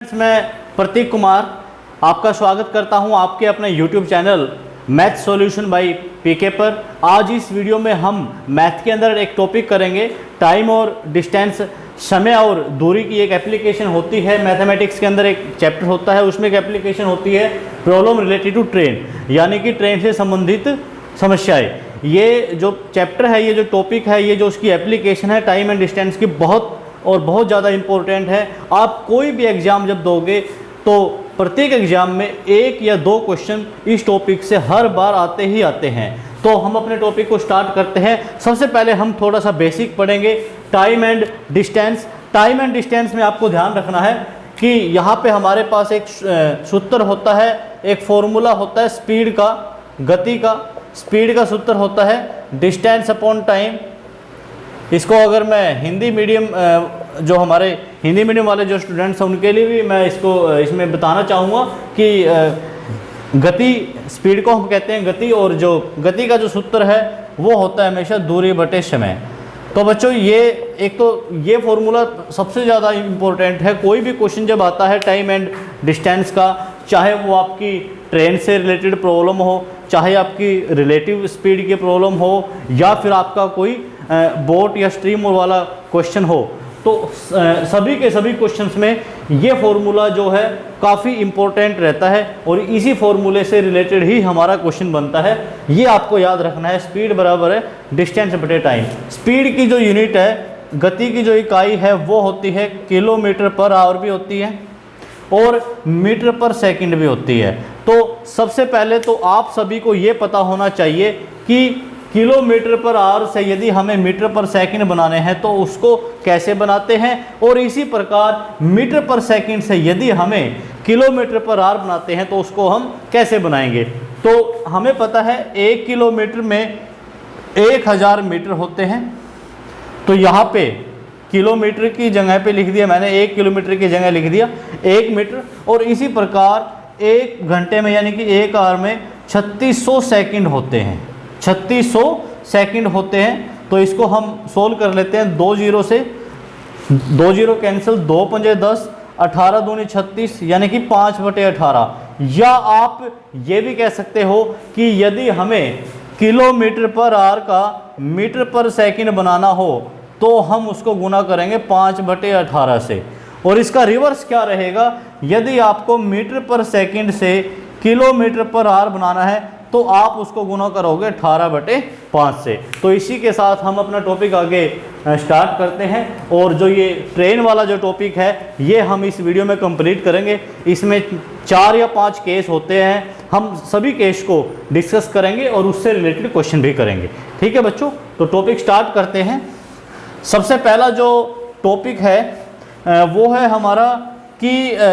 Students, मैं प्रतीक कुमार आपका स्वागत करता हूं आपके अपने YouTube channel math solution by PK पर। आज इस वीडियो में हम मैथ के अंदर एक टॉपिक करेंगे, टाइम और डिस्टेंस, समय और दूरी की एक एप्लीकेशन होती है। मैथमेटिक्स के अंदर एक चैप्टर होता है, उसमें एक एप्लीकेशन होती है प्रॉब्लम रिलेटेड टू ट्रेन, यानी कि ट्रेन से संबंधित समस्याएं। ये जो चैप्टर है, ये जो टॉपिक है, ये जो उसकी एप्लीकेशन है टाइम एंड डिस्टेंस की, बहुत ज़्यादा इम्पोर्टेंट है। आप कोई भी एग्ज़ाम जब दोगे तो प्रत्येक एग्ज़ाम में एक या दो क्वेश्चन इस टॉपिक से हर बार आते ही आते हैं। तो हम अपने टॉपिक को स्टार्ट करते हैं। सबसे पहले हम थोड़ा सा बेसिक पढ़ेंगे, time and distance. Time and distance में आपको ध्यान रखना है कि यहाँ पे हमारे पास एक सूत्र होता है, एक फॉर्मूला होता है स्पीड का, गति का। स्पीड का सूत्र होता है डिस्टेंस अपॉन टाइम। इसको अगर मैं हिंदी मीडियम, जो हमारे हिंदी मीडियम वाले जो स्टूडेंट्स हैं उनके लिए भी मैं इसमें बताना चाहूँगा कि गति, स्पीड को हम कहते हैं गति, और जो गति का जो सूत्र है वो होता है हमेशा दूरी बटे समय। तो बच्चों ये फॉर्मूला सबसे ज़्यादा इम्पोर्टेंट है। कोई भी क्वेश्चन जब आता है टाइम एंड डिस्टेंस का, चाहे वो आपकी ट्रेन से रिलेटेड प्रॉब्लम हो, चाहे आपकी रिलेटिव स्पीड की प्रॉब्लम हो, या फिर आपका कोई बोट या स्ट्रीम वाला क्वेश्चन हो, तो सभी के सभी क्वेश्चंस में ये फॉर्मूला जो है काफ़ी इम्पोर्टेंट रहता है और इसी फॉर्मूले से रिलेटेड ही हमारा क्वेश्चन बनता है। ये आपको याद रखना है, स्पीड बराबर है डिस्टेंस बटे टाइम। स्पीड की जो यूनिट है, गति की जो इकाई है वो होती है किलोमीटर पर आवर भी होती है और मीटर पर सेकंड भी होती है। तो सबसे पहले तो आप सभी को ये पता होना चाहिए कि किलोमीटर पर आवर से यदि हमें मीटर पर सेकंड बनाने हैं तो उसको कैसे बनाते हैं, और इसी प्रकार मीटर पर सेकंड से यदि हमें किलोमीटर पर आवर बनाते हैं तो उसको हम कैसे बनाएंगे। तो हमें पता है 1 किलोमीटर में 1000 मीटर होते हैं। तो यहाँ पे किलोमीटर की जगह पे लिख दिया मैंने, 1 किलोमीटर की जगह लिख दिया 1 मीटर। और इसी प्रकार 1 घंटे में यानी कि 1 आवर में 3600 सेकंड होते हैं, 3600 सेकंड होते हैं। तो इसको हम सोल्व कर लेते हैं। 2 जीरो से 2 जीरो कैंसिल, 2 पंजे 10, 18 दूनी 36, यानी कि 5/18। या आप ये भी कह सकते हो कि यदि हमें किलोमीटर पर आवर का मीटर पर सेकंड बनाना हो तो हम उसको गुना करेंगे 5/18 से। और इसका रिवर्स क्या रहेगा, यदि आपको मीटर पर सेकंड से किलोमीटर पर आवर बनाना है तो आप उसको गुना करोगे 18/5 से। तो इसी के साथ हम अपना टॉपिक आगे स्टार्ट करते हैं। और जो ये ट्रेन वाला जो टॉपिक है ये हम इस वीडियो में कंप्लीट करेंगे। इसमें 4 या 5 केस होते हैं, हम सभी केस को डिस्कस करेंगे और उससे रिलेटेड क्वेश्चन भी करेंगे। ठीक है बच्चों, तो टॉपिक स्टार्ट करते हैं। सबसे पहला जो टॉपिक है वो है हमारा कि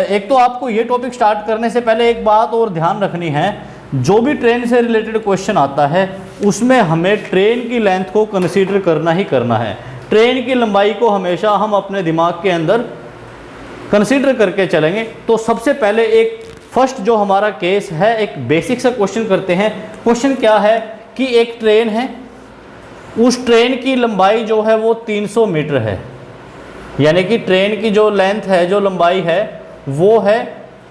एक तो आपको ये टॉपिक स्टार्ट करने से पहले एक बात और ध्यान रखनी है, जो भी ट्रेन से रिलेटेड क्वेश्चन आता है उसमें हमें ट्रेन की लेंथ को कंसीडर करना ही करना है। ट्रेन की लंबाई को हमेशा हम अपने दिमाग के अंदर कंसीडर करके चलेंगे। तो सबसे पहले एक फर्स्ट जो हमारा केस है, एक बेसिक सा क्वेश्चन करते हैं। क्वेश्चन क्या है कि एक ट्रेन है, उस ट्रेन की लंबाई जो है वो 300 मीटर है, यानी कि ट्रेन की जो लेंथ है, जो लंबाई है वो है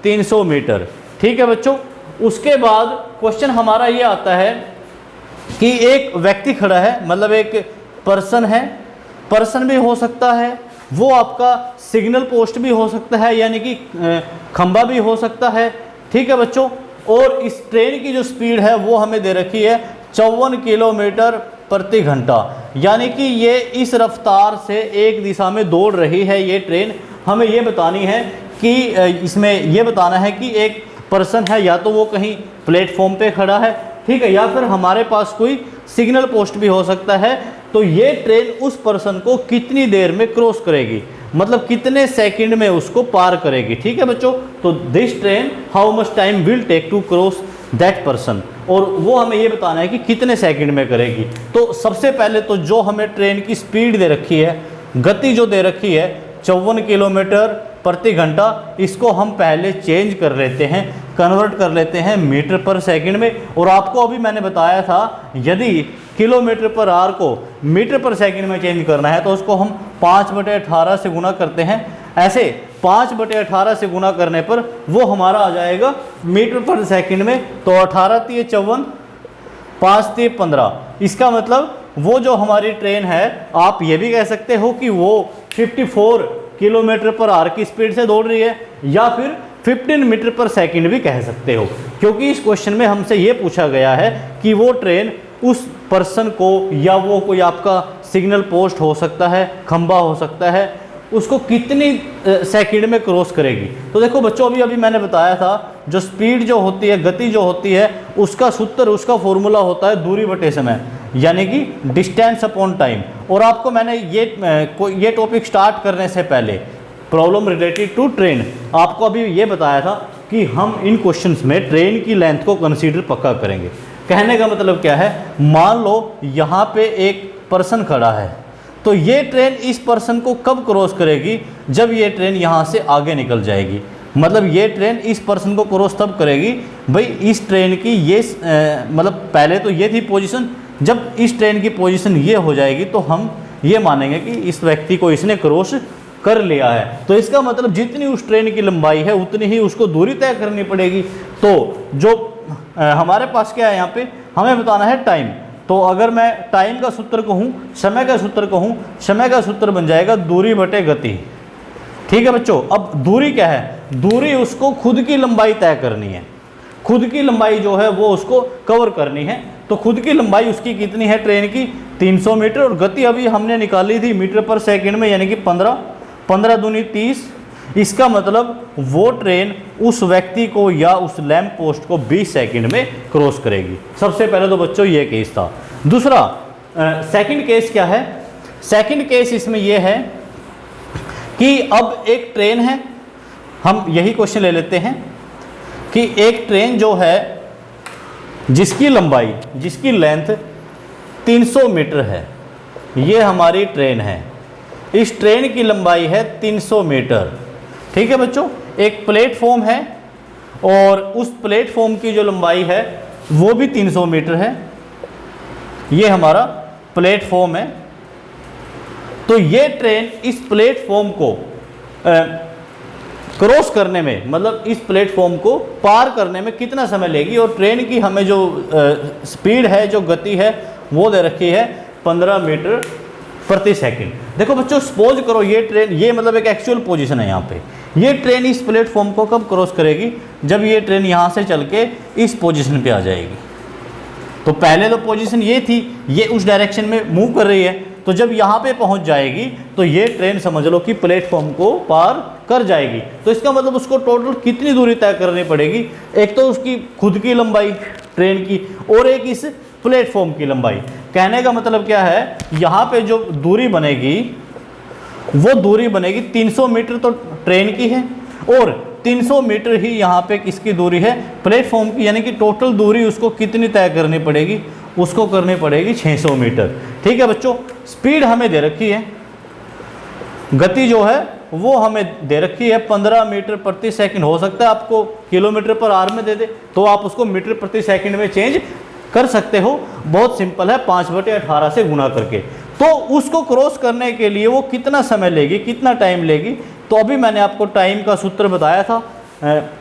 300 मीटर। ठीक है बच्चों, उसके बाद क्वेश्चन हमारा ये आता है कि एक व्यक्ति खड़ा है, मतलब एक पर्सन है, पर्सन भी हो सकता है, वो आपका सिग्नल पोस्ट भी हो सकता है, यानी कि खंबा भी हो सकता है। ठीक है बच्चों, और इस ट्रेन की जो स्पीड है वो हमें दे रखी है 54 किलोमीटर प्रति घंटा, यानी कि ये इस रफ्तार से एक दिशा में दौड़ रही है ये ट्रेन। हमें ये बतानी है कि इसमें ये बताना है कि एक पर्सन है, या तो वो कहीं प्लेटफॉर्म पे खड़ा है, ठीक है, या फिर हमारे पास कोई सिग्नल पोस्ट भी हो सकता है। तो ये ट्रेन उस पर्सन को कितनी देर में क्रॉस करेगी, मतलब कितने सेकंड में उसको पार करेगी। ठीक है बच्चों, तो this train how much time will take to cross that person, और वो हमें ये बताना है कि कितने सेकंड में करेगी। तो सबसे पहले तो जो हमें ट्रेन की स्पीड दे रखी है, गति जो दे रखी है 54 किलोमीटर प्रति घंटा, इसको हम पहले चेंज कर लेते हैं, कन्वर्ट कर लेते हैं मीटर पर सेकंड में। और आपको अभी मैंने बताया था यदि किलोमीटर पर आवर को मीटर पर सेकंड में चेंज करना है तो उसको हम 5/18 से गुना करते हैं। ऐसे 5/18 से गुना करने पर वो हमारा आ जाएगा मीटर पर सेकंड में। तो 18 × 54, 5 × 15। इसका मतलब वो जो हमारी ट्रेन है, आप ये भी कह सकते हो कि वो 54 किलोमीटर पर आवर की स्पीड से दौड़ रही है, या फिर 15 मीटर पर सेकंड भी कह सकते हो, क्योंकि इस क्वेश्चन में हमसे ये पूछा गया है कि वो ट्रेन उस पर्सन को, या वो कोई आपका सिग्नल पोस्ट हो सकता है, खंबा हो सकता है, उसको कितनी सेकंड में क्रॉस करेगी। तो देखो बच्चों, अभी मैंने बताया था, जो स्पीड जो होती है, गति जो होती है, उसका सूत्र, उसका फॉर्मूला होता है दूरी बटे समय, यानी कि डिस्टेंस अपॉन टाइम। और आपको मैंने ये टॉपिक स्टार्ट करने से पहले, प्रॉब्लम रिलेटेड टू ट्रेन, आपको अभी ये बताया था कि हम इन क्वेश्चंस में ट्रेन की लेंथ को कंसीडर पक्का करेंगे। कहने का मतलब क्या है, मान लो यहाँ पे एक पर्सन खड़ा है, तो ये ट्रेन इस पर्सन को कब क्रॉस करेगी, जब ये ट्रेन यहाँ से आगे निकल जाएगी। मतलब ये ट्रेन इस पर्सन को क्रॉस तब करेगी, भाई इस ट्रेन की ये मतलब पहले तो ये थी पोजीशन, जब इस ट्रेन की पोजीशन ये हो जाएगी तो हम ये मानेंगे कि इस व्यक्ति को इसने क्रॉस कर लिया है। तो इसका मतलब जितनी उस ट्रेन की लंबाई है उतनी ही उसको दूरी तय करनी पड़ेगी। तो जो हमारे पास क्या है, यहाँ पे हमें बताना है टाइम। तो अगर मैं टाइम का सूत्र कहूँ, समय का सूत्र कहूँ, समय का सूत्र बन जाएगा दूरी बटे गति। ठीक है बच्चों, अब दूरी क्या है, दूरी उसको खुद की लंबाई तय करनी है, खुद की लंबाई जो है वो उसको कवर करनी है। तो खुद की लंबाई उसकी कितनी है ट्रेन की, 300 मीटर, और गति अभी हमने निकाली थी मीटर पर सेकंड में, यानी कि 15, 15 दूनी 30। इसका मतलब वो ट्रेन उस व्यक्ति को या उस लैंप पोस्ट को 20 सेकंड में क्रॉस करेगी। सबसे पहले तो बच्चों ये केस था। दूसरा सेकंड केस क्या है, सेकंड केस इसमें यह है कि अब एक ट्रेन है, हम यही क्वेश्चन ले लेते हैं कि एक ट्रेन जो है जिसकी लंबाई, जिसकी लेंथ 300 मीटर है, ये हमारी ट्रेन है, इस ट्रेन की लंबाई है 300 मीटर। ठीक है बच्चों, एक प्लेटफॉर्म है और उस प्लेटफॉर्म की जो लंबाई है वो भी 300 मीटर है, ये हमारा प्लेटफॉर्म है। तो ये ट्रेन इस प्लेटफॉर्म को क्रॉस करने में, मतलब इस प्लेटफॉर्म को पार करने में कितना समय लेगी, और ट्रेन की हमें जो स्पीड है, जो गति है, वो दे रखी है 15 मीटर प्रति सेकंड। देखो बच्चों, सपोज करो ये ट्रेन, ये मतलब एक एक्चुअल पोजीशन है यहाँ पे, ये ट्रेन इस प्लेटफॉर्म को कब क्रॉस करेगी, जब ये ट्रेन यहाँ से चल के इस पोजीशन पे आ जाएगी। तो पहले तो पोजीशन ये थी, ये उस डायरेक्शन में मूव कर रही है, तो जब यहाँ पे पहुँच जाएगी तो ये ट्रेन समझ लो कि प्लेटफॉर्म को पार कर जाएगी। तो इसका मतलब उसको टोटल कितनी दूरी तय करनी पड़ेगी, एक तो उसकी खुद की लंबाई ट्रेन की, और एक इस प्लेटफॉर्म की लंबाई। कहने का मतलब क्या है, यहाँ पे जो दूरी बनेगी वो दूरी बनेगी 300 मीटर तो ट्रेन की है, और 300 मीटर ही यहाँ पे किसकी दूरी है, प्लेटफॉर्म की, यानी कि टोटल दूरी उसको कितनी तय करनी पड़ेगी, उसको करनी पड़ेगी 600 मीटर। ठीक है बच्चों, स्पीड हमें दे रखी है, गति जो है वो हमें दे रखी है 15 मीटर प्रति सेकंड। हो सकता है आपको किलोमीटर पर आवर में दे दे, तो आप उसको मीटर प्रति सेकंड में चेंज कर सकते हो। बहुत सिंपल है, 5/18 से गुना करके। तो उसको क्रॉस करने के लिए वो कितना समय लेगी, कितना टाइम लेगी। तो अभी मैंने आपको टाइम का सूत्र बताया था।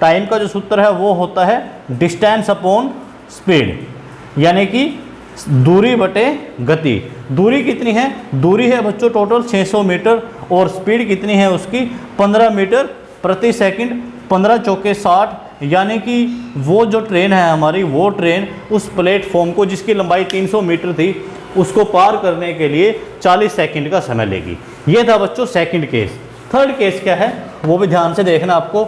टाइम का जो सूत्र है वो होता है डिस्टेंस अपॉन स्पीड, यानी कि दूरी बटे गति। दूरी कितनी है, दूरी है बच्चों टोटल 600 मीटर, और स्पीड कितनी है उसकी 15 मीटर प्रति सेकंड। 15 चौके 60, यानी कि वो जो ट्रेन है हमारी, वो ट्रेन उस प्लेटफॉर्म को, जिसकी लंबाई 300 मीटर थी, उसको पार करने के लिए 40 सेकंड का समय लेगी। ये था बच्चों सेकंड केस। थर्ड केस क्या है वो भी ध्यान से देखना आपको।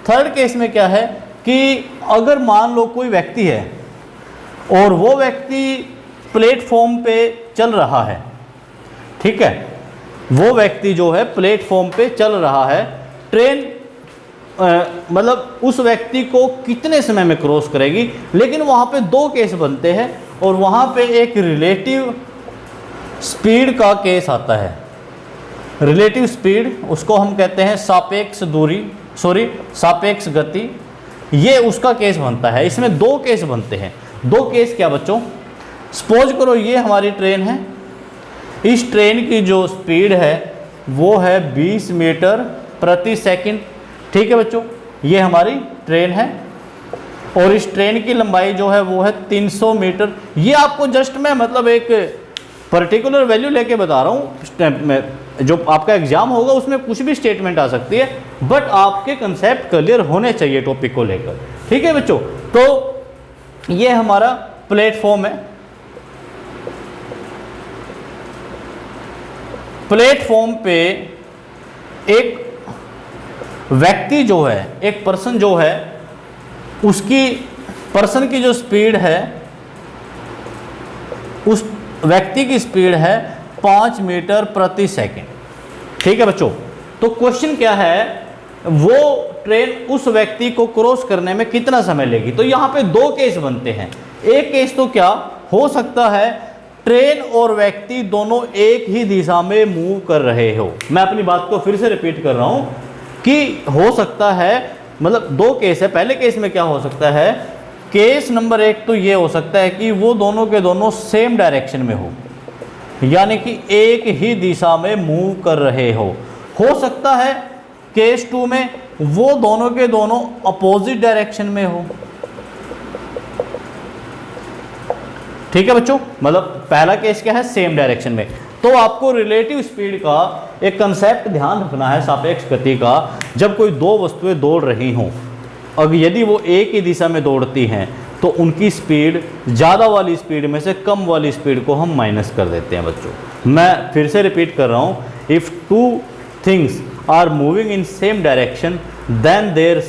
थर्ड केस में क्या है कि अगर मान लो कोई व्यक्ति है और वो व्यक्ति प्लेटफॉर्म पे चल रहा है, ठीक है, वो व्यक्ति जो है प्लेटफॉर्म पे चल रहा है, ट्रेन मतलब उस व्यक्ति को कितने समय में क्रॉस करेगी। लेकिन वहाँ पे दो केस बनते हैं, और वहाँ पे एक रिलेटिव स्पीड का केस आता है। रिलेटिव स्पीड, उसको हम कहते हैं सापेक्ष दूरी, सापेक्ष गति, ये उसका केस बनता है। इसमें दो केस बनते हैं। दो केस क्या बच्चों, सपोज करो ये हमारी ट्रेन है, इस ट्रेन की जो स्पीड है वो है 20 मीटर प्रति सेकंड। ठीक है बच्चों, ये हमारी ट्रेन है और इस ट्रेन की लंबाई जो है वो है 300 मीटर। ये आपको जस्ट मैं मतलब एक पर्टिकुलर वैल्यू लेके बता रहा हूँ, जो आपका एग्जाम होगा उसमें कुछ भी स्टेटमेंट आ सकती है, बट आपके कंसेप्ट क्लियर होने चाहिए टॉपिक को लेकर। ठीक है बच्चों, तो ये हमारा प्लेटफॉर्म है। प्लेटफॉर्म पे एक व्यक्ति जो है, एक पर्सन जो है, उसकी पर्सन की जो स्पीड है, उस व्यक्ति की स्पीड है 5 मीटर प्रति सेकंड। ठीक है बच्चों, तो क्वेश्चन क्या है, वो ट्रेन उस व्यक्ति को क्रॉस करने में कितना समय लेगी। तो यहाँ पे दो केस बनते हैं। एक केस तो क्या हो सकता है, ट्रेन और व्यक्ति दोनों एक ही दिशा में मूव कर रहे हो। मैं अपनी बात को फिर से रिपीट कर रहा हूं कि हो सकता है, मतलब दो केस है। पहले केस में क्या हो सकता है, केस नंबर 1 तो ये हो सकता है कि वो दोनों के दोनों सेम डायरेक्शन में हो, यानी कि एक ही दिशा में मूव कर रहे हो सकता है केस 2 में वो दोनों के दोनों अपोजिट डायरेक्शन में हो। ठीक है बच्चों, मतलब पहला केस क्या है, सेम डायरेक्शन में। तो आपको रिलेटिव स्पीड का एक कंसेप्ट ध्यान रखना है सापेक्ष गति का। जब कोई दो वस्तुएं दौड़ रही हों, अगर यदि वो एक ही दिशा में दौड़ती हैं तो उनकी स्पीड ज़्यादा वाली स्पीड में से कम वाली स्पीड को हम माइनस कर देते हैं बच्चों। मैं फिर से रिपीट कर रहा हूँ, if two things are moving in same direction then their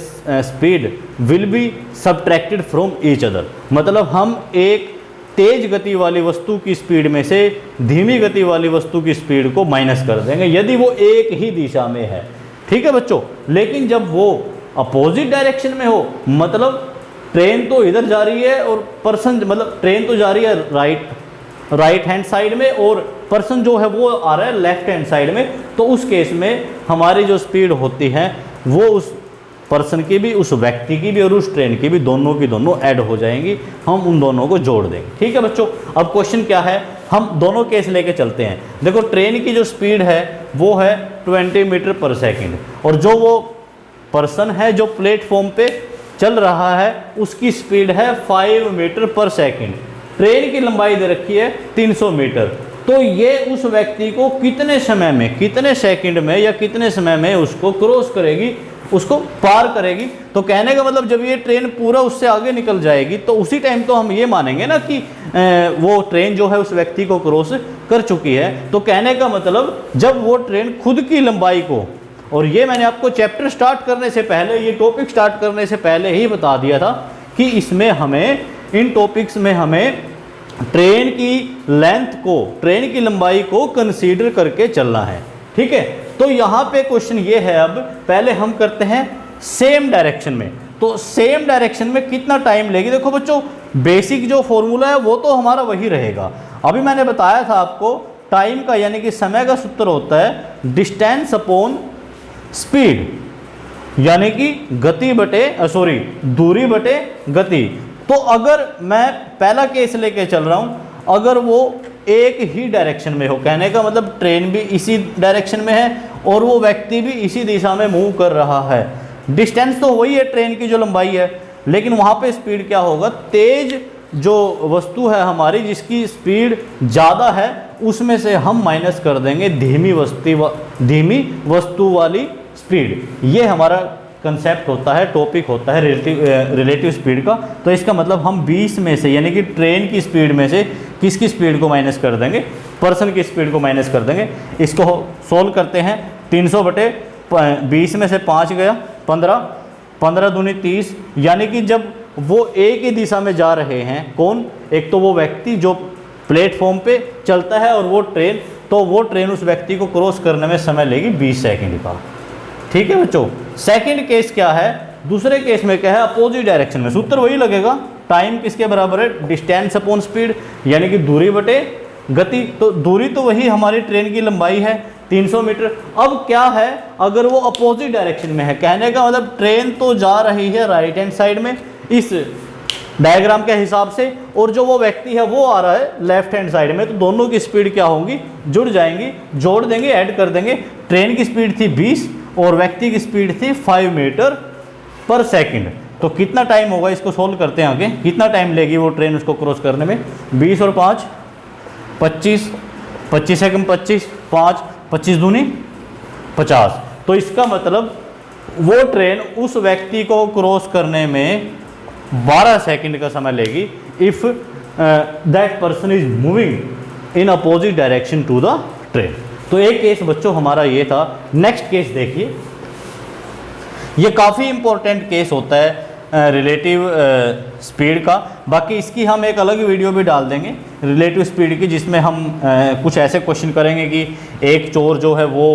speed will be subtracted from each other. मतलब हम एक तेज गति वाली वस्तु की स्पीड में से धीमी गति वाली वस्तु की स्पीड को माइनस कर देंगे यदि वो एक ही दिशा में है। ठीक है बच्चों, लेकिन जब वो अपोजिट डायरेक्शन में हो, मतलब ट्रेन तो इधर जा रही है और पर्सन, मतलब ट्रेन तो जा रही है राइट हैंड साइड में और पर्सन जो है वो आ रहा है लेफ्ट हैंड साइड में, तो उस केस में हमारी जो स्पीड होती है वो उस पर्सन की भी, उस व्यक्ति की भी और उस ट्रेन की भी, दोनों की दोनों ऐड हो जाएंगी। हम उन दोनों को जोड़ देंगे। ठीक है बच्चों, अब क्वेश्चन क्या है, हम दोनों केस लेके चलते हैं। देखो ट्रेन की जो स्पीड है वो है 20 मीटर पर सेकंड और जो वो पर्सन है जो प्लेटफॉर्म पे चल रहा है उसकी स्पीड है 5 मीटर पर सेकंड। ट्रेन की लंबाई दे रखी है 300 मीटर। तो ये उस व्यक्ति को कितने समय में, कितने सेकंड में या कितने समय में उसको क्रॉस करेगी, उसको पार करेगी। तो कहने का मतलब जब ये ट्रेन पूरा उससे आगे निकल जाएगी तो उसी टाइम तो हम ये मानेंगे ना कि वो ट्रेन जो है उस व्यक्ति को क्रॉस कर चुकी है। तो कहने का मतलब जब वो ट्रेन खुद की लंबाई को, और ये मैंने आपको चैप्टर स्टार्ट करने से पहले, ये टॉपिक स्टार्ट करने से पहले ही बता दिया था कि इसमें हमें, इन टॉपिक्स में हमें ट्रेन की लेंथ को, ट्रेन की लंबाई को कंसीडर करके चलना है। ठीक है, तो यहाँ पे क्वेश्चन ये है, अब पहले हम करते हैं सेम डायरेक्शन में। तो सेम डायरेक्शन में कितना टाइम लेगी। देखो बच्चों, बेसिक जो फॉर्मूला है वो तो हमारा वही रहेगा। अभी मैंने बताया था आपको टाइम का, यानी कि समय का सूत्र होता है डिस्टेंस अपॉन स्पीड, यानी कि गति बटे दूरी बटे गति। तो अगर मैं पहला केस लेके चल रहा हूँ, अगर वो एक ही डायरेक्शन में हो, कहने का मतलब ट्रेन भी इसी डायरेक्शन में है और वो व्यक्ति भी इसी दिशा में मूव कर रहा है। डिस्टेंस तो वही है ट्रेन की जो लंबाई है, लेकिन वहाँ पे स्पीड क्या होगा, तेज जो वस्तु है हमारी जिसकी स्पीड ज़्यादा है उसमें से हम माइनस कर देंगे धीमी वस्तु वाली स्पीड। ये हमारा कंसेप्ट होता है, टॉपिक होता है रिलेटिव स्पीड का। तो इसका मतलब हम 20 में से, यानी कि ट्रेन की स्पीड में से किसकी स्पीड को माइनस कर देंगे, पर्सन की स्पीड को माइनस कर देंगे। इसको सोल्व करते हैं, 300 बटे 20 में से 5 गया 15, 15 दूनी 30, यानी कि जब वो एक ही दिशा में जा रहे हैं, कौन, एक तो वो व्यक्ति जो प्लेटफॉर्म पे चलता है और वो ट्रेन, तो वो ट्रेन उस व्यक्ति को क्रॉस करने में समय लेगी 20 सेकेंड का। ठीक है बच्चों, सेकंड केस क्या है, दूसरे केस में क्या है, अपोजिट डायरेक्शन में। सूत्र वही लगेगा, टाइम किसके बराबर है, डिस्टेंस अपॉन स्पीड, यानी कि दूरी बटे गति। तो दूरी तो वही हमारी ट्रेन की लंबाई है 300 मीटर। अब क्या है, अगर वो अपोजिट डायरेक्शन में है, कहने का मतलब ट्रेन तो जा रही है राइट हैंड साइड में इस डायग्राम के हिसाब से, और जो वो व्यक्ति है वो आ रहा है लेफ्ट हैंड साइड में, तो दोनों की स्पीड क्या होगी, जुड़ जाएंगी, जोड़ देंगे, ऐड कर देंगे। ट्रेन की स्पीड थी 20 और व्यक्ति की स्पीड थी 5 मीटर पर सेकंड। तो कितना टाइम होगा, इसको सोल्व करते हैं आगे। कितना टाइम लेगी वो ट्रेन उसको क्रॉस करने में? 20 और 5 25, 25 सेकंड 25, 5 25 दूनी 50। तो इसका मतलब वो ट्रेन उस व्यक्ति को क्रॉस करने में 12 सेकंड का समय लेगी if that person is moving in opposite direction to the train. तो एक केस बच्चों हमारा ये था। नेक्स्ट केस देखिए, ये काफ़ी इंपॉर्टेंट केस होता है रिलेटिव स्पीड का। बाकी इसकी हम एक अलग वीडियो भी डाल देंगे रिलेटिव स्पीड की, जिसमें हम कुछ ऐसे क्वेश्चन करेंगे कि एक चोर जो है वो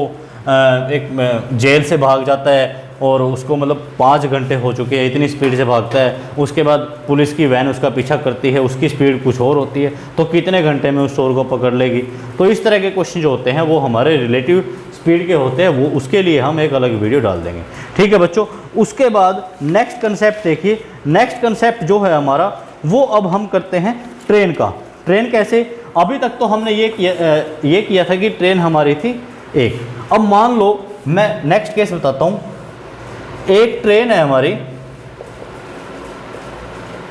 एक जेल से भाग जाता है और उसको मतलब 5 घंटे हो चुके हैं, इतनी स्पीड से भागता है। उसके बाद पुलिस की वैन उसका पीछा करती है, उसकी स्पीड कुछ और होती है, तो कितने घंटे में उस चोर को पकड़ लेगी। तो इस तरह के क्वेश्चन जो होते हैं वो हमारे रिलेटिव स्पीड के होते हैं, वो उसके लिए हम एक अलग वीडियो डाल देंगे। ठीक है बच्चों। उसके बाद नेक्स्ट कंसेप्ट देखिए। नेक्स्ट कंसेप्ट जो है हमारा वो अब हम करते हैं ट्रेन का। ट्रेन कैसे? अभी तक तो हमने ये किया था कि ट्रेन हमारी थी एक। अब मान लो मैं नेक्स्ट केस बताता हूँ। एक ट्रेन है हमारी,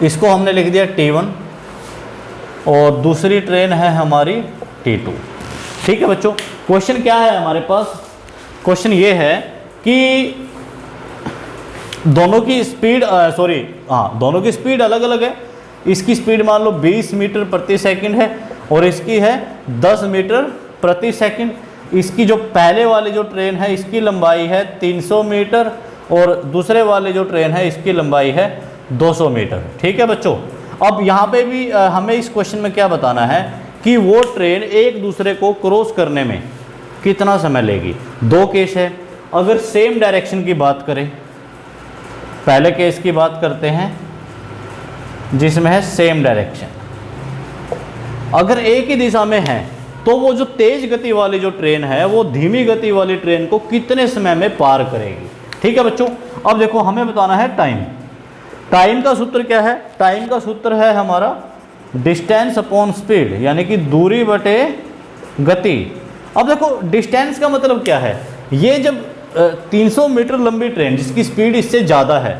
इसको हमने लिख दिया T1 और दूसरी ट्रेन है हमारी T2। ठीक है बच्चों। क्वेश्चन क्या है हमारे पास? क्वेश्चन ये है कि दोनों की स्पीड दोनों की स्पीड अलग अलग है। इसकी स्पीड मान लो 20 मीटर प्रति सेकंड है और इसकी है 10 मीटर प्रति सेकंड। इसकी जो पहले वाली जो ट्रेन है इसकी लंबाई है 300 मीटर और दूसरे वाले जो ट्रेन है इसकी लंबाई है 200 मीटर। ठीक है बच्चों। अब यहाँ पे भी हमें इस क्वेश्चन में क्या बताना है कि वो ट्रेन एक दूसरे को क्रॉस करने में कितना समय लेगी। दो केस है। अगर सेम डायरेक्शन की बात करें, पहले केस की बात करते हैं जिसमें है सेम डायरेक्शन। अगर एक ही दिशा में है तो वो जो तेज गति वाली जो ट्रेन है वो धीमी गति वाली ट्रेन को कितने समय में पार करेगी। ठीक है बच्चों। अब देखो हमें बताना है टाइम। टाइम का सूत्र क्या है? टाइम का सूत्र है हमारा डिस्टेंस अपॉन स्पीड, यानी कि दूरी बटे गति। अब देखो डिस्टेंस का मतलब क्या है? ये जब 300 मीटर लंबी ट्रेन जिसकी स्पीड इससे ज़्यादा है,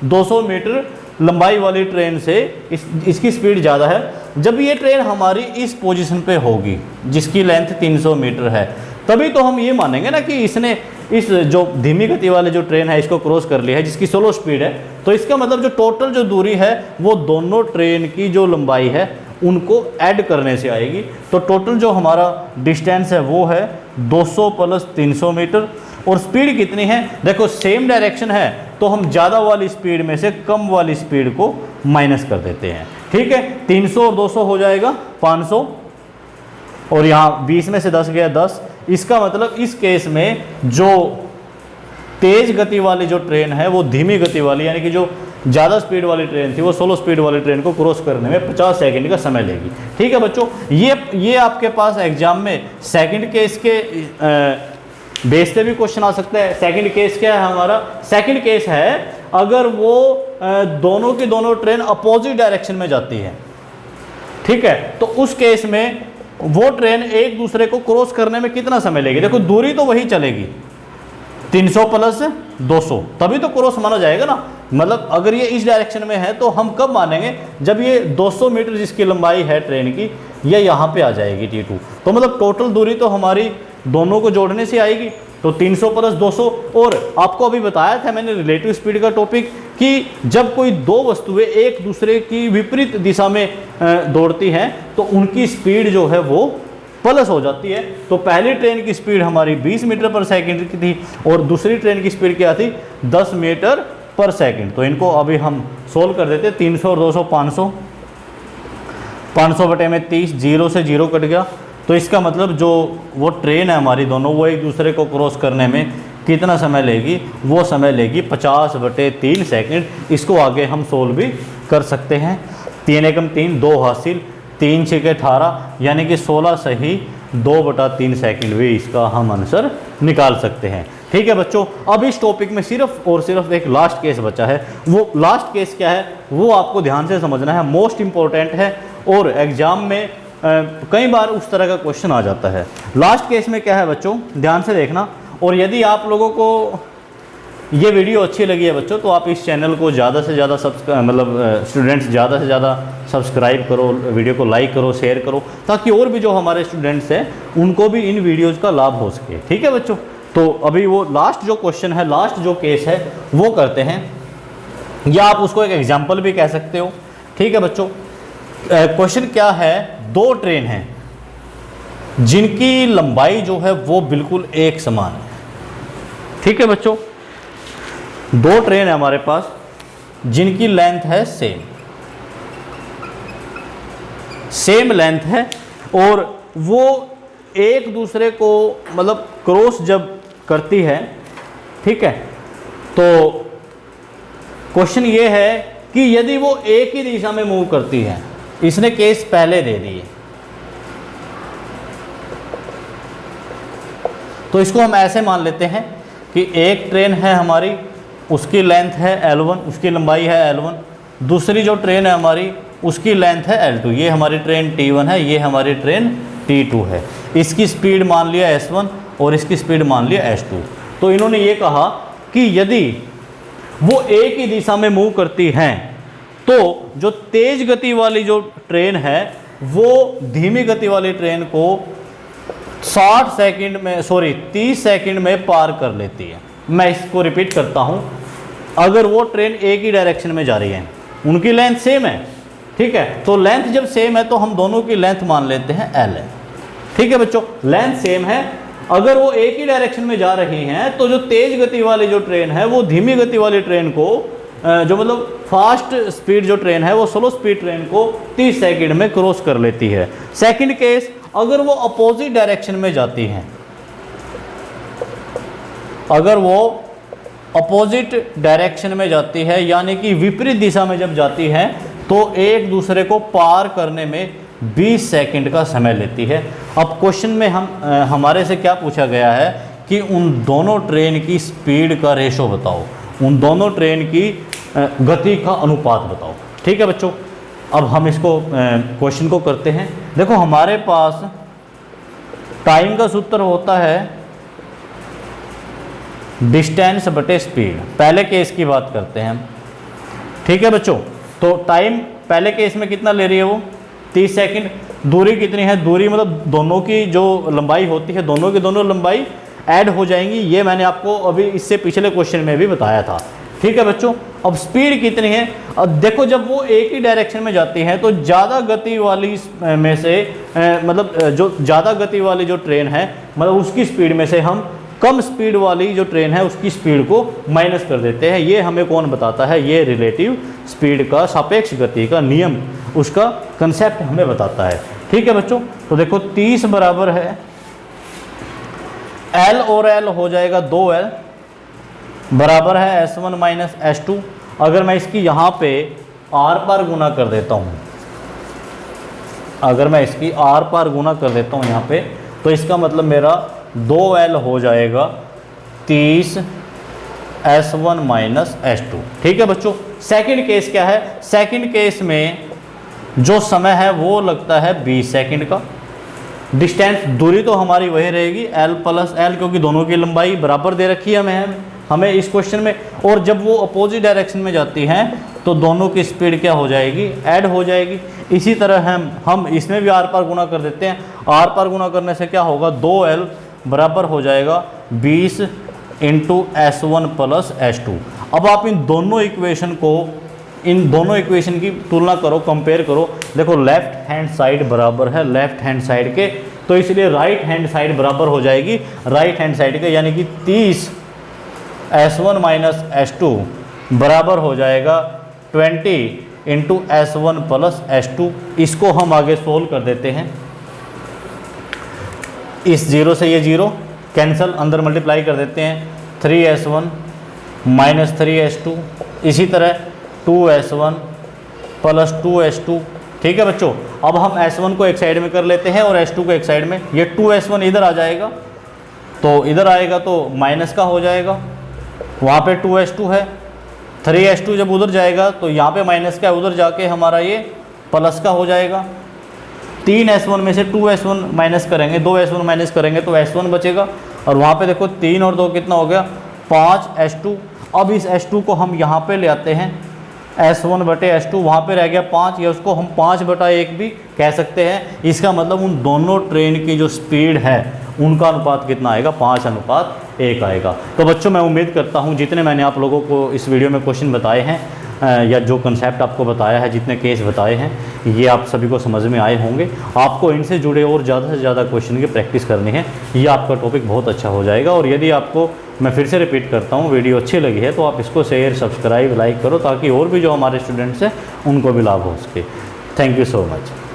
200 मीटर लंबाई वाली ट्रेन से इसकी स्पीड ज़्यादा है, जब ये ट्रेन हमारी इस पोजीशन पे होगी जिसकी लेंथ 300 मीटर है, तभी तो हम ये मानेंगे ना कि इसने इस जो धीमी गति वाले जो ट्रेन है इसको क्रॉस कर लिया है जिसकी स्लो स्पीड है। तो इसका मतलब जो टोटल जो दूरी है वो दोनों ट्रेन की जो लंबाई है उनको ऐड करने से आएगी। तो टोटल जो हमारा डिस्टेंस है वो है 200 प्लस 300 मीटर। और स्पीड कितनी है? देखो सेम डायरेक्शन है तो हम ज़्यादा वाली स्पीड में से कम वाली स्पीड को माइनस कर देते हैं। ठीक है। 300 और 200 हो जाएगा 500 और यहाँ 20 में से 10 गया 10। इसका मतलब इस केस में जो तेज गति वाली जो ट्रेन है वो धीमी गति वाली, यानी कि जो ज़्यादा स्पीड वाली ट्रेन थी वो स्लो स्पीड वाली ट्रेन को क्रॉस करने में 50 सेकंड का समय लेगी। ठीक है बच्चों। ये आपके पास एग्जाम में सेकंड केस के बेस पे भी क्वेश्चन आ सकता है। सेकंड केस क्या है हमारा? सेकंड केस है अगर वो दोनों की दोनों ट्रेन अपोजिट डायरेक्शन में जाती है। ठीक है। तो उस केस में वो ट्रेन एक दूसरे को क्रॉस करने में कितना समय लेगी? देखो दूरी तो वही चलेगी 300 प्लस 200, तभी तो क्रॉस माना जाएगा ना। मतलब अगर ये इस डायरेक्शन में है तो हम कब मानेंगे? जब ये 200 मीटर जिसकी लंबाई है ट्रेन की ये यहाँ पे आ जाएगी T2। तो मतलब टोटल दूरी तो हमारी दोनों को जोड़ने से आएगी। तो 300 प्लस 200। और आपको अभी बताया था मैंने रिलेटिव स्पीड का टॉपिक कि जब कोई दो वस्तुएं एक दूसरे की विपरीत दिशा में दौड़ती हैं तो उनकी स्पीड जो है वो प्लस हो जाती है। तो पहली ट्रेन की स्पीड हमारी 20 मीटर पर सेकंड की थी और दूसरी ट्रेन की स्पीड क्या थी? 10 मीटर पर सेकंड। तो इनको अभी हम सोल्व कर देते। 300 और 200 500, 500 बटे में 30, 0 से 0 कट गया। तो इसका मतलब जो वो ट्रेन है हमारी दोनों वो एक दूसरे को क्रॉस करने में कितना समय लेगी? वो समय लेगी 50 बटे 3 सेकंड। इसको आगे हम सोल्व भी कर सकते हैं। 3 एकम 3, 2 हासिल, 3 छके 18, यानी कि 16 सही 2 बटा 3 सेकंड भी इसका हम आंसर निकाल सकते हैं। ठीक है बच्चों। अब इस टॉपिक में सिर्फ और सिर्फ एक लास्ट केस बचा है। वो लास्ट केस क्या है वो आपको ध्यान से समझना है, मोस्ट इम्पॉर्टेंट है और एग्जाम में कई बार उस तरह का क्वेश्चन आ जाता है। लास्ट केस में क्या है बच्चों, ध्यान से देखना। और यदि आप लोगों को ये वीडियो अच्छी लगी है बच्चों, तो आप इस चैनल को ज़्यादा से ज़्यादा स्टूडेंट्स ज़्यादा से ज़्यादा सब्सक्राइब करो, वीडियो को लाइक करो, शेयर करो, ताकि और भी जो हमारे स्टूडेंट्स हैं उनको भी इन वीडियोज़ का लाभ हो सके। ठीक है बच्चों, तो अभी वो लास्ट जो क्वेश्चन है, लास्ट जो केस है वो करते हैं, या आप उसको एक एग्जाम्पल भी कह सकते हो। ठीक है बच्चों, क्वेश्चन क्या है, दो ट्रेन हैं जिनकी लंबाई जो है वो बिल्कुल एक समान है। ठीक है बच्चों, दो ट्रेन है हमारे पास जिनकी लेंथ है सेम लेंथ है, और वो एक दूसरे को मतलब क्रॉस जब करती है, ठीक है, तो क्वेश्चन ये है कि यदि वो एक ही दिशा में मूव करती है, इसने केस पहले दे दिए, तो इसको हम ऐसे मान लेते हैं कि एक ट्रेन है हमारी, उसकी लेंथ है L1, उसकी लंबाई है L1, दूसरी जो ट्रेन है हमारी उसकी लेंथ है L2, ये हमारी ट्रेन T1 है, ये हमारी ट्रेन T2 है। इसकी स्पीड मान लिया S1 और इसकी स्पीड मान लिया S2। तो इन्होंने ये कहा कि यदि वो एक ही दिशा में मूव करती हैं तो जो तेज गति वाली जो ट्रेन है वो धीमी गति वाली ट्रेन को 30 सेकंड में पार कर लेती है। मैं इसको रिपीट करता हूं, अगर वो ट्रेन एक ही डायरेक्शन में जा रही है, उनकी लेंथ सेम है, ठीक है, तो लेंथ जब सेम है तो हम दोनों की लेंथ मान लेते हैं L है। ठीक है बच्चों, लेंथ सेम है, अगर वो एक ही डायरेक्शन में जा रही हैं तो जो तेज गति वाली जो ट्रेन है वो धीमी गति वाली ट्रेन को जो मतलब फास्ट स्पीड जो ट्रेन है वो स्लो स्पीड ट्रेन को 30 सेकंड में क्रॉस कर लेती है। सेकंड केस, अगर वो अपोजिट डायरेक्शन में जाती हैं, अगर वो अपोजिट डायरेक्शन में जाती है यानी कि विपरीत दिशा में जब जाती है तो एक दूसरे को पार करने में 20 सेकंड का समय लेती है। अब क्वेश्चन में हमारे से क्या पूछा गया है कि उन दोनों ट्रेन की स्पीड का रेशो बताओ, उन दोनों ट्रेन की गति का अनुपात बताओ। ठीक है बच्चों, अब हम इसको क्वेश्चन को करते हैं। देखो हमारे पास टाइम का सूत्र होता है डिस्टेंस बटे स्पीड। पहले केस की बात करते हैं हम। ठीक है बच्चों, तो टाइम पहले केस में कितना ले रही है वो 30 सेकंड। दूरी कितनी है, दूरी मतलब दोनों की जो लंबाई होती है, दोनों की दोनों लंबाई ऐड हो जाएंगी, ये मैंने आपको अभी इससे पिछले क्वेश्चन में भी बताया था। ठीक है बच्चों, अब स्पीड कितनी है, अब देखो जब वो एक ही डायरेक्शन में जाती है तो ज़्यादा गति वाली में से मतलब जो ज़्यादा गति वाली जो ट्रेन है मतलब उसकी स्पीड में से हम कम स्पीड वाली जो ट्रेन है उसकी स्पीड को माइनस कर देते हैं। ये हमें कौन बताता है, ये रिलेटिव स्पीड का, सापेक्ष गति का नियम, उसका कंसेप्ट हमें बताता है। ठीक है बच्चों, तो देखो 30 बराबर है L और L हो जाएगा 2L बराबर है S1 माइनस S2। अगर मैं इसकी यहाँ पे आर पार गुना कर देता हूँ, अगर मैं इसकी आर पार गुना कर देता हूँ यहाँ पे, तो इसका मतलब मेरा 2L हो जाएगा 30 S1 माइनस S2। ठीक है बच्चों, सेकंड केस क्या है, सेकंड केस में जो समय है वो लगता है 20 सेकंड का। डिस्टेंस, दूरी तो हमारी वही रहेगी L प्लस L, क्योंकि दोनों की लंबाई बराबर दे रखी है हमें इस क्वेश्चन में। और जब वो अपोजिट डायरेक्शन में जाती हैं तो दोनों की स्पीड क्या हो जाएगी, ऐड हो जाएगी। इसी तरह हम इसमें भी आर पार गुना कर देते हैं। आर पार गुना करने से क्या होगा, 2L बराबर हो जाएगा 20 इंटू S1 प्लस S2। अब आप इन दोनों इक्वेशन की तुलना करो, कंपेयर करो। देखो लेफ्ट हैंड साइड बराबर है लेफ्ट हैंड साइड के, तो इसलिए राइट हैंड साइड बराबर हो जाएगी राइट हैंड साइड के, यानी कि 30 S1 माइनस S2 बराबर हो जाएगा 20 इंटू S1 प्लस S2। इसको हम आगे सोल्व कर देते हैं। इस जीरो से ये जीरो कैंसिल, अंदर मल्टीप्लाई कर देते हैं। 3S1 माइनस 3S2, इसी तरह 2S1 प्लस 2S2। ठीक है बच्चों, अब हम S1 को एक साइड में कर लेते हैं और S2 को एक साइड में। ये 2S1 इधर आ जाएगा, तो इधर आएगा तो माइनस का हो जाएगा, वहाँ पे 2S2 है। 3S2 जब उधर जाएगा तो यहाँ पे माइनस का, उधर जाके हमारा ये प्लस का हो जाएगा। 3S1 में से 2S1 माइनस करेंगे, 2S1 माइनस करेंगे तो S1 बचेगा। और वहाँ पे देखो 3 और 2 कितना हो गया 5s2। अब इस s2 को हम यहाँ पे ले आते हैं s1/s2, वहाँ पे रह गया 5, या उसको हम 5/1 भी कह सकते हैं। इसका मतलब उन दोनों ट्रेन की जो स्पीड है उनका अनुपात कितना आएगा, 5:1 आएगा। तो बच्चों मैं उम्मीद करता हूँ जितने मैंने आप लोगों को इस वीडियो में क्वेश्चन बताए हैं या जो कंसेप्ट आपको बताया है, जितने केस बताए हैं, ये आप सभी को समझ में आए होंगे। आपको इनसे जुड़े और ज़्यादा से ज़्यादा क्वेश्चन की प्रैक्टिस करनी है, ये आपका टॉपिक बहुत अच्छा हो जाएगा। और यदि आपको, मैं फिर से रिपीट करता हूँ, वीडियो अच्छी लगी है तो आप इसको शेयर, सब्सक्राइब, लाइक करो, ताकि और भी जो हमारे स्टूडेंट्स हैं उनको भी लाभ हो सके। Thank you so much.